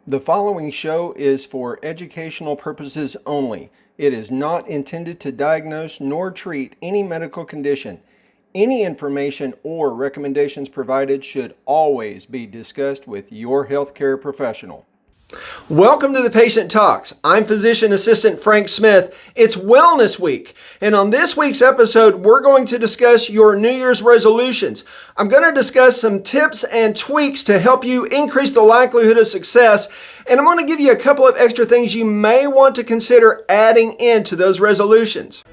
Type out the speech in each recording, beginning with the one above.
The following show is for educational purposes only. It is not intended to diagnose nor treat any medical condition. Any information or recommendations provided should always be discussed with your healthcare professional. Welcome to the Patient Talks. I'm Physician Assistant Frank Smith. It's Wellness Week, and on this week's episode, we're going to discuss your New Year's resolutions. I'm going to discuss some tips and tweaks to help you increase the likelihood of success, and I'm going to give you a couple of extra things you may want to consider adding into those resolutions.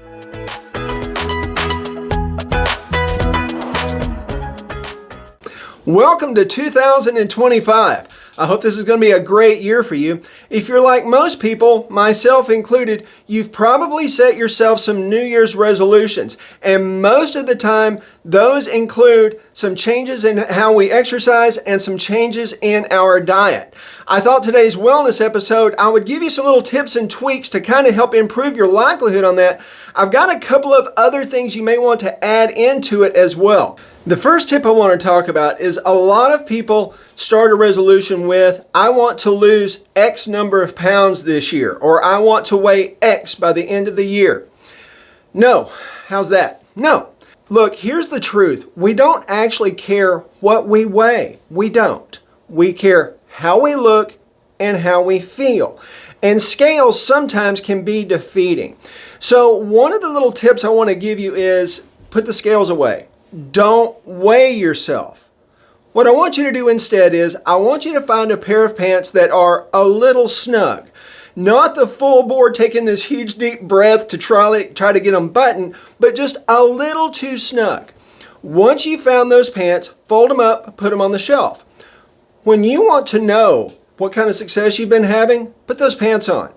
Welcome to 2025. I hope this is going to be a great year for you. If you're like most people, myself included, you've probably set yourself some New Year's resolutions. And most of the time, those include some changes in how we exercise and some changes in our diet. I thought today's wellness episode, I would give you some little tips and tweaks to kind of help improve your likelihood on that. I've got a couple of other things you may want to add into it as well. The first tip I want to talk about is a lot of people start a resolution with, I want to lose X number of pounds this year, or I want to weigh X by the end of the year. No. How's that? No. Look, here's the truth. We don't actually care what we weigh. We don't. We care how we look and how we feel. And scales sometimes can be defeating. So one of the little tips I want to give you is put the scales away. Don't weigh yourself. What I want you to do instead is I want you to find a pair of pants that are a little snug. Not the full bore taking this huge deep breath to try to get them buttoned, but just a little too snug. Once you've found those pants, fold them up, put them on the shelf. When you want to know what kind of success you've been having, put those pants on.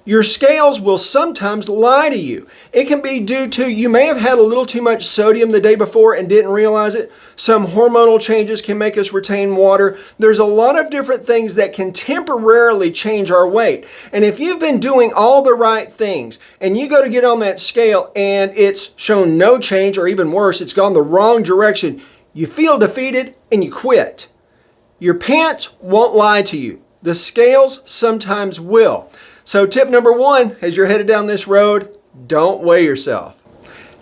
Your scales will sometimes lie to you. It can be due to you may have had a little too much sodium the day before and didn't realize it. Some hormonal changes can make us retain water. There's a lot of different things that can temporarily change our weight. And if you've been doing all the right things and you go to get on that scale and it's shown no change, or even worse, it's gone the wrong direction, you feel defeated and you quit. Your pants won't lie to you. The scales sometimes will. So tip number one, as you're headed down this road, don't weigh yourself.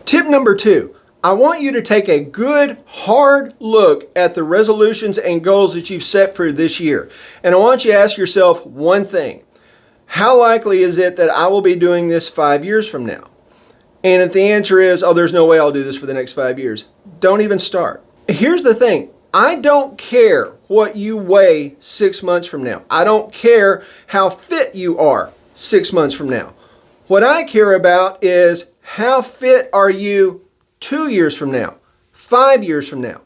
Tip number two, I want you to take a good, hard look at the resolutions and goals that you've set for this year. And I want you to ask yourself one thing. How likely is it that I will be doing this 5 years from now? And if the answer is, oh, there's no way I'll do this for the next 5 years, don't even start. Here's the thing. I don't care what you weigh 6 months from now. I don't care how fit you are 6 months from now. What I care about is how fit are you 2 years from now, 5 years from now,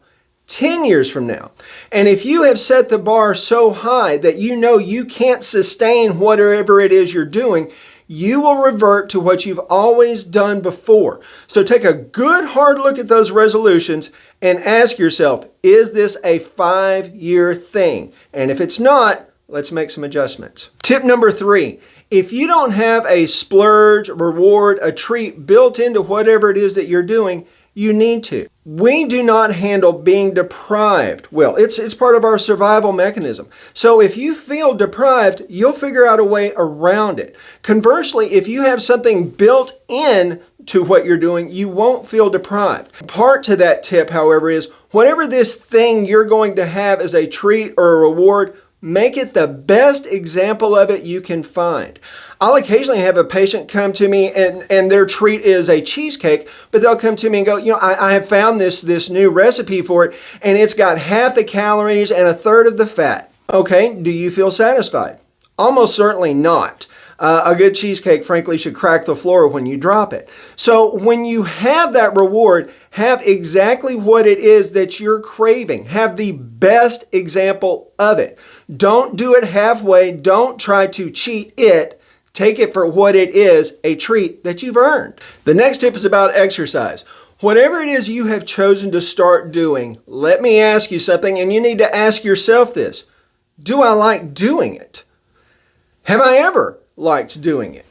10 years from now. And if you have set the bar so high that you know you can't sustain whatever it is you're doing, you will revert to what you've always done before. So take a good hard look at those resolutions and ask yourself, is this a 5-year thing? And if it's not, let's make some adjustments. Tip number three, if you don't have a splurge, reward, a treat built into whatever it is that you're doing, you need to. We do not handle being deprived well. It's part of our survival mechanism. So if you feel deprived, you'll figure out a way around it. Conversely, if you have something built in to what you're doing, you won't feel deprived. Part to that tip, however, is whatever this thing you're going to have as a treat or a reward, make it the best example of it you can find. I'll occasionally have a patient come to me and their treat is a cheesecake, but they'll come to me and go, I have found this new recipe for it, and it's got half the calories and a third of the fat. Okay, do you feel satisfied? Almost certainly not. A good cheesecake, frankly, should crack the floor when you drop it. So when you have that reward, have exactly what it is that you're craving. Have the best example of it. Don't do it halfway. Don't try to cheat it. Take it for what it is, a treat that you've earned. The next tip is about exercise. Whatever it is you have chosen to start doing, let me ask you something, and you need to ask yourself this. Do I like doing it? Have I ever liked doing it?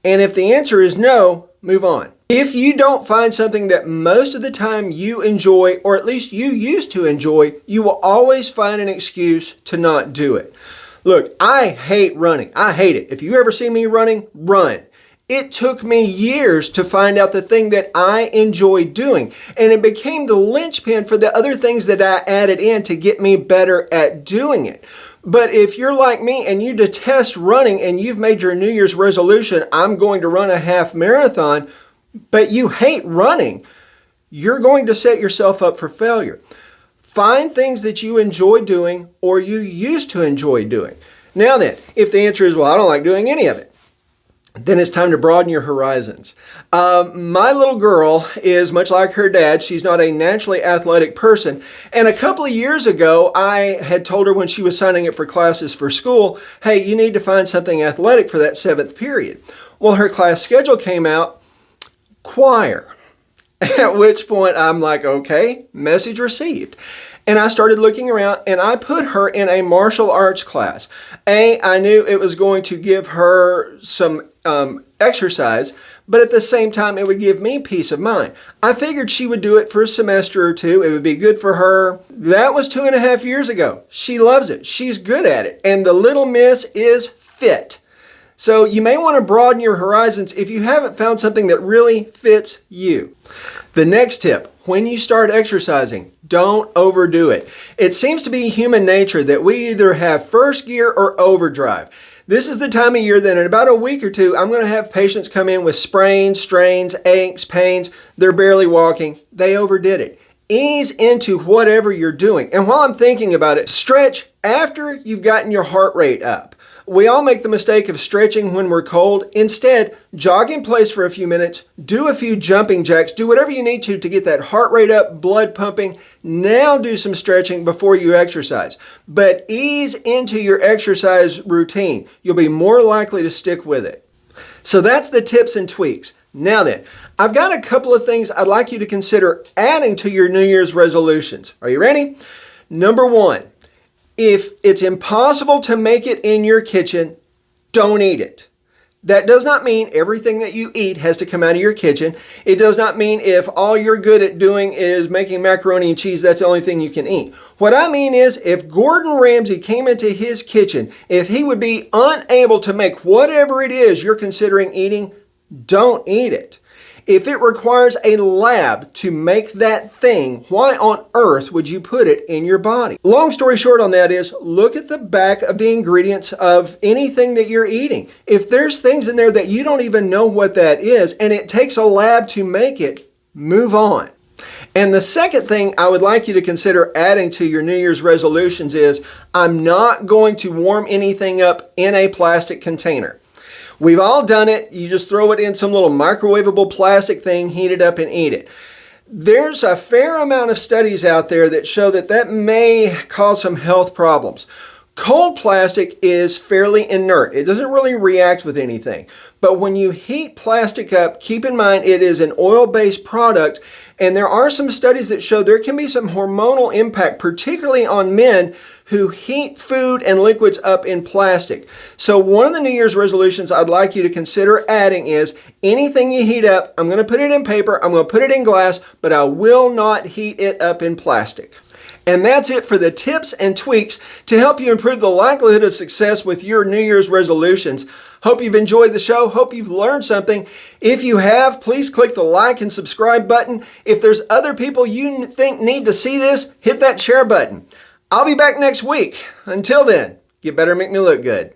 And if the answer is no, move on. If you don't find something that most of the time you enjoy, or at least you used to enjoy, you will always find an excuse to not do it. Look, I hate running. I hate it. If you ever see me running, run. It took me years to find out the thing that I enjoy doing, and it became the linchpin for the other things that I added in to get me better at doing it. But if you're like me and you detest running and you've made your New Year's resolution, I'm going to run a half marathon, but you hate running, you're going to set yourself up for failure. Find things that you enjoy doing or you used to enjoy doing. Now then, if the answer is, well, I don't like doing any of it, then it's time to broaden your horizons. My little girl is much like her dad. She's not a naturally athletic person. And a couple of years ago, I had told her when she was signing up for classes for school, hey, you need to find something athletic for that 7th period. Well, her class schedule came out, choir. At which point I'm like, okay, message received. And I started looking around and I put her in a martial arts class. I knew it was going to give her some exercise, but at the same time, it would give me peace of mind. I figured she would do it for a semester or two. It would be good for her. That was 2.5 years ago. She loves it. She's good at it. And the little miss is fit. So you may want to broaden your horizons if you haven't found something that really fits you. The next tip, when you start exercising, don't overdo it. It seems to be human nature that we either have first gear or overdrive. This is the time of year that in about a week or two, I'm going to have patients come in with sprains, strains, aches, pains. They're barely walking. They overdid it. Ease into whatever you're doing. And while I'm thinking about it, stretch after you've gotten your heart rate up. We all make the mistake of stretching when we're cold. Instead, jog in place for a few minutes, do a few jumping jacks, do whatever you need to get that heart rate up, blood pumping. Now do some stretching before you exercise. But ease into your exercise routine. You'll be more likely to stick with it. So that's the tips and tweaks. Now then, I've got a couple of things I'd like you to consider adding to your New Year's resolutions. Are you ready? Number 1. If it's impossible to make it in your kitchen, don't eat it. That does not mean everything that you eat has to come out of your kitchen. It does not mean if all you're good at doing is making macaroni and cheese, that's the only thing you can eat. What I mean is if Gordon Ramsay came into his kitchen, if he would be unable to make whatever it is you're considering eating, don't eat it. If it requires a lab to make that thing, why on earth would you put it in your body? Long story short on that is, look at the back of the ingredients of anything that you're eating. If there's things in there that you don't even know what that is, and it takes a lab to make it, move on. And the second thing I would like you to consider adding to your New Year's resolutions is, I'm not going to warm anything up in a plastic container. We've all done it. You just throw it in some little microwavable plastic thing, heat it up and eat it. There's a fair amount of studies out there that show that that may cause some health problems. Cold plastic is fairly inert. It doesn't really react with anything. But when you heat plastic up, keep in mind it is an oil-based product, and there are some studies that show there can be some hormonal impact, particularly on men who heat food and liquids up in plastic. So one of the New Year's resolutions I'd like you to consider adding is anything you heat up, I'm going to put it in paper, I'm going to put it in glass, but I will not heat it up in plastic. And that's it for the tips and tweaks to help you improve the likelihood of success with your New Year's resolutions. Hope you've enjoyed the show. Hope you've learned something. If you have, please click the like and subscribe button. If there's other people you think need to see this, hit that share button. I'll be back next week. Until then, you better make me look good.